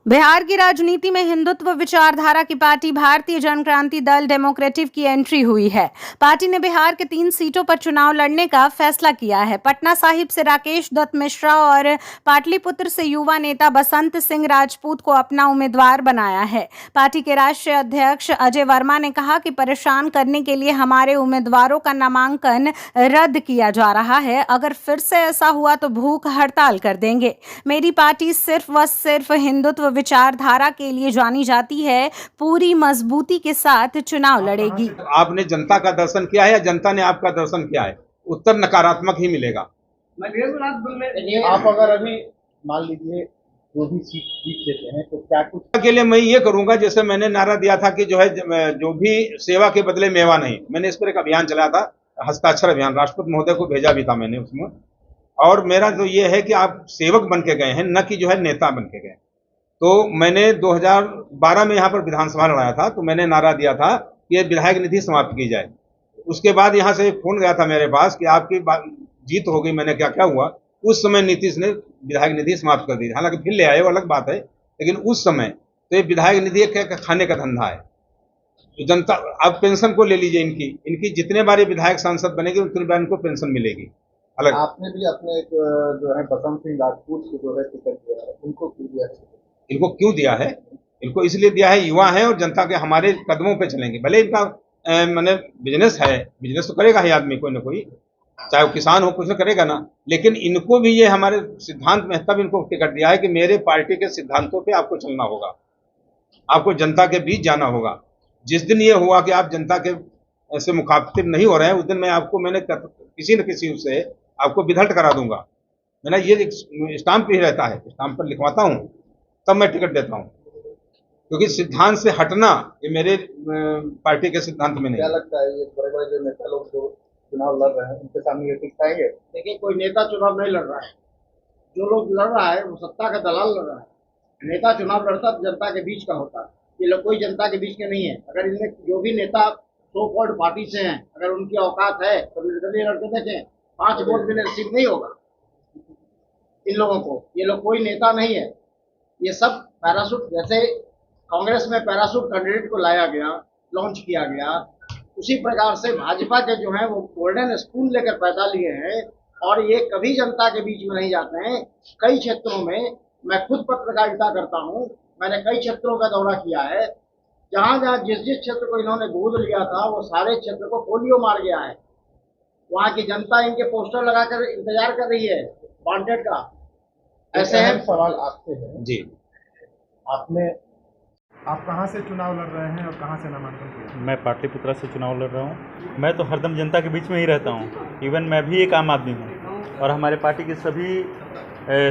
बिहार की राजनीति में हिंदुत्व विचारधारा की पार्टी भारतीय जनक्रांति दल डेमोक्रेटिक की एंट्री हुई है। पार्टी ने बिहार के 3 सीटों पर चुनाव लड़ने का फैसला किया है। पटना साहिब से राकेश दत्त मिश्रा और पाटलिपुत्र से युवा नेता बसंत सिंह राजपूत को अपना उम्मीदवार बनाया है। पार्टी के राष्ट्रीय अध्यक्ष अजय वर्मा ने कहा कि परेशान करने के लिए हमारे उम्मीदवारों का नामांकन रद्द किया जा रहा है। अगर फिर से ऐसा हुआ तो भूख हड़ताल कर देंगे। मेरी पार्टी सिर्फ व सिर्फ हिंदुत्व विचारधारा के लिए जानी जाती है। पूरी मजबूती के साथ चुनाव लड़ेगी। आपने जनता का दर्शन किया है या जनता ने आपका दर्शन किया है? उत्तर नकारात्मक ही मिलेगा। आप अगर अभी मान लीजिए जो भी सीट जीत लेते हैं तो क्या कुछ के लिए मैं ये करूंगा, जैसे मैंने नारा दिया था कि जो भी सेवा के बदले मेवा नहीं। मैंने इस पर एक अभियान चलाया था, हस्ताक्षर अभियान, राष्ट्रपति महोदय को भेजा भी था मैंने उसमें। और मेरा तो ये है कि आप सेवक बन के गए हैं, न कि नेता बन के गए। तो मैंने 2012 में यहाँ पर विधानसभा लड़ाया था, तो मैंने नारा दिया था कि विधायक निधि समाप्त की जाए। उसके बाद यहाँ से एक फोन गया था मेरे पास कि आपकी जीत हो गई। मैंने क्या क्या हुआ? उस समय नीतीश ने विधायक निधि समाप्त कर दी। हालांकि फिर ले आए, वो अलग बात है, लेकिन उस समय तो ये विधायक निधि एक खाने का धंधा है। तो जनता, अब पेंशन को ले लीजिए, इनकी जितने बार विधायक सांसद बनेगी उतनी बार इनको पेंशन मिलेगी। अलग आपने भी अपने एक जो है बसंत सिंह राजपूत को जो है टिकट दिया है, उनको क्यों दिया है? इनको क्यों दिया है? इनको इसलिए दिया है, युवा है और जनता के हमारे कदमों पे चलेंगे। भले इनका मैंने बिजनेस है, बिजनेस तो करेगा ही आदमी कोई ना कोई, चाहे वो किसान हो, कुछ करेगा ना। लेकिन इनको भी ये हमारे सिद्धांत में तब इनको टिकट दिया है कि मेरे पार्टी के सिद्धांतों पे आपको चलना होगा, आपको जनता के बीच जाना होगा। जिस दिन ये हुआ कि आप जनता के ऐसे मुखातिब नहीं हो रहे हैं, उस दिन मैंने किसी न किसी से आपको विधट करा दूंगा। मैंने ये स्टाम्प ही रहता है, स्टाम्प पर लिखवाता हूँ, तब मैं टिकट देता हूँ। क्योंकि सिद्धांत से हटना ये मेरे पार्टी के सिद्धांत में नहीं। क्या लगता है ये बड़े बड़े जो नेता लोग जो चुनाव लड़ रहे हैं उनके सामने ये टिक पाएंगे? देखिए, कोई नेता चुनाव नहीं लड़ रहा है। जो लोग लड़ रहा है वो सत्ता का दलाल लड़ रहा है। नेता चुनाव लड़ता तो जनता के बीच का होता है। ये लोग कोई जनता के बीच के नहीं है। अगर इनमें जो भी नेता सो कॉल्ड पार्टी से हैं, अगर उनकी औकात है तो निर्दलीय लड़के देखें, 5 वोट भी नसीब नहीं होगा इन लोगों को। ये लोग कोई नेता नहीं है। ये सब पैराशूट, जैसे कांग्रेस में पैराशूट कैंडिडेट को लाया गया, लॉन्च किया गया, उसी प्रकार से भाजपा के जो है वो गोल्डन स्पून लेकर पैदा लिए हैं और ये कभी जनता के बीच में नहीं जाते हैं। कई क्षेत्रों में मैं खुद पत्रकारिता करता हूँ, मैंने कई क्षेत्रों का दौरा किया है। जहाँ जहाँ जिस क्षेत्र को इन्होंने गोद लिया था वो सारे क्षेत्र को पोलियो मार गया है। वहाँ की जनता इनके पोस्टर लगाकर इंतजार कर रही है वांटेड का। ऐसे है। सवाल आपसे है जी, आप कहाँ से चुनाव लड़ रहे हैं और कहाँ से नामांकन किया? मैं पाटलिपुत्रा से चुनाव लड़ रहा हूँ। मैं तो हरदम जनता के बीच में ही रहता हूँ। इवन मैं भी एक आम आदमी हूँ और हमारे पार्टी के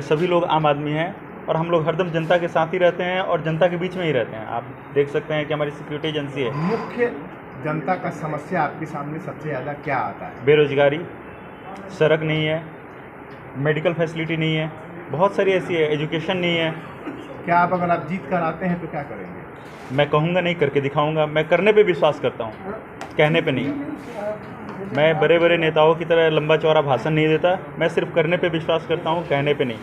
सभी लोग आम आदमी हैं और हम लोग हरदम जनता के साथ ही रहते हैं और जनता के बीच में ही रहते हैं। आप देख सकते हैं कि हमारी सिक्योरिटी एजेंसी है। मुख्य जनता का समस्या आपके सामने सबसे ज़्यादा क्या आता है? बेरोजगारी, सड़क नहीं है, मेडिकल फैसिलिटी नहीं है, बहुत सारी ऐसी है, एजुकेशन नहीं है। क्या आप अगर आप जीत कर आते हैं तो क्या करेंगे? मैं कहूँगा नहीं, करके दिखाऊँगा। मैं करने पे विश्वास करता हूँ, कहने पे नहीं। मैं बड़े बड़े नेताओं की तरह लंबा चौड़ा भाषण नहीं देता। मैं सिर्फ करने पे विश्वास करता हूँ, कहने पे नहीं।